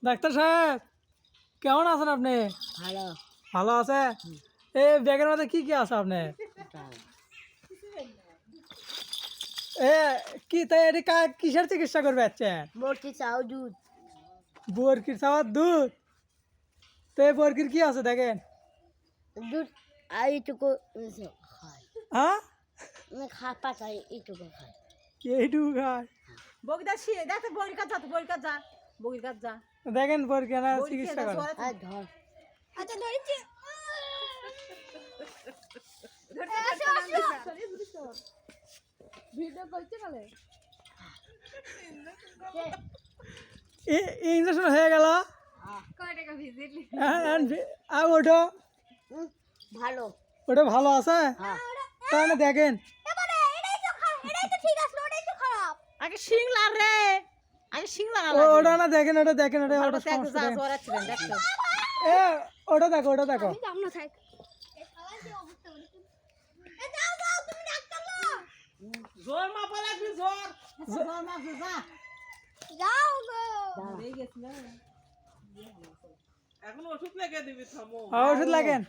Doctor সাহেব কেমন আছেন আপনি? ভালো। ভালো আছে? এই ব্যাগের মধ্যে কি কি আছে আপনি? এ কি তাই এটি কিসের চিকিৎসা করবে যাচ্ছেন? বরকি চাও দুধ। বরকির চাওয়ার দুধ? তো এই বরকির কি আছে দেখেন? দুধ আর এইটুকু খায়। হ্যাঁ খায় পাতায় এইটুকু খায়। এইটুকু খায়? বগিদা শিয়ে দেখতে বগির কাজ যা তো বগির কাজ যা বগির কাজ যা দেখেন বরকি না বগির চিকিৎসা খেয়ে করে। যা আর ধর। আচ্ছা ধরেছি ভিডিও করতে গেলে ইঞ্জেকশন হয়ে গেল। কয় টাকা ভিজিট আর ওটা ভালো। ওটা ভালো আছে হ্যাঁ। তাহলে দেখেন। আগে শিংলা রে আগে শিংলা ওটা না দেখেন ওটা দেখেন ওটা ওটা সমস্যা দেখেন। জ্বর আসছিলেন দেখছো এ ওটা দেখো ওটা দেখো। জ্বর মাপা লাগবে জ্বর জ্বর মাপবে যা এখন ওষুধ লেগে দিবি থামো ওষুধ লাগেন।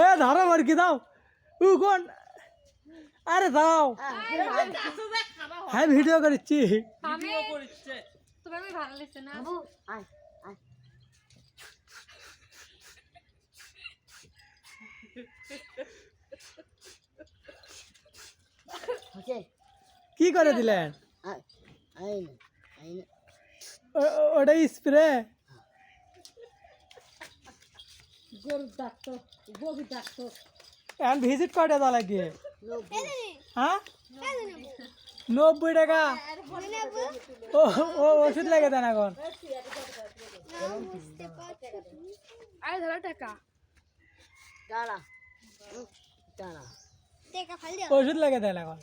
এ ধরো বরকি দাও। কোন আরে দাও। হ্যাঁ ভিডিও করছি। ভিডিও করছে তোমার ভালো লাগছে না বাবু আয় আয়। হচ্ছে কি করে দিলেন? আয় আয় না আয় না। ওটা স্প্রে? গরুর ডাক্তার গরুর ডাক্তার এখন ভিজিট কয়টা দেওয়া লাগে? হ্যাঁ 90 টাকা। ও ও ওষুধ লাগে দেন এখন। আরে ধরো টাকা দাঁড়া দাঁড়া। ওষুধ লাগে দেন এখন।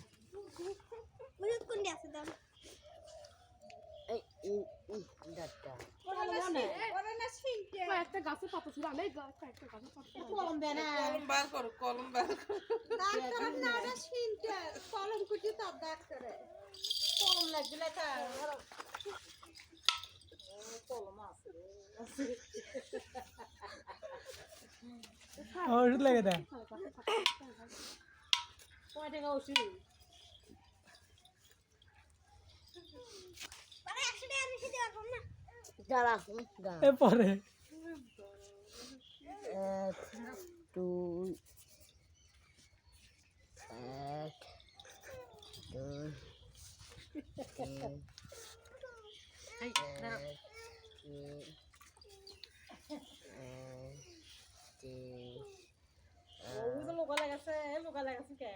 এই ডাক্তার একটা গাছের পাতা ছিল আমি একটা গাছের পাতা কলম দেয় না কলম বার করো কলম বার করো ডাক্তার না এটা শিনটা কলম কুটি তো ডাক্তারে কলম লাগবে লেখা কলম আছে ওষুধ লাগে দেন। কয় টাকা ওষুধ দাঁড়া দাঁড়া। এ পরে 1 2 1 2 এই দাঁড়াও ওই তো লোকা লাগাছে কে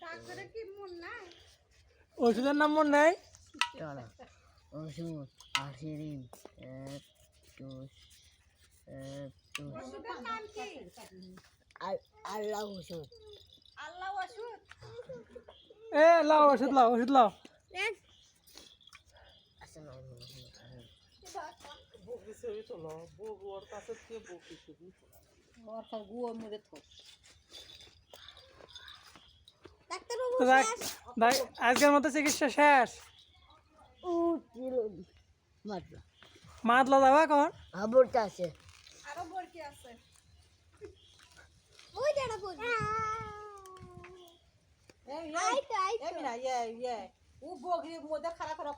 ডাক্তারে কি মন নাই ওষুধের নাম মনে নাই? দাঁড়া। ওষুধ আশিরিন 1 2 1 2 ওষুধের নাম কি আল্লাহ ওষুধ। আল্লাহ ওষুধ এ লাও ওষুধ লাও ওষুধ লাও। বগি সই চলো বগু ওর কাছে কে বগি শুধু ওর কাছে গুয়োর মধ্যে থো আজকের মতো চিকিৎসা শেষ। মাতলা মাতলা যাবা এখন? আবরটা আছে। আরো বড়কি আছে এই মিনা ও বগির মধ্যে খারাপ খারাপ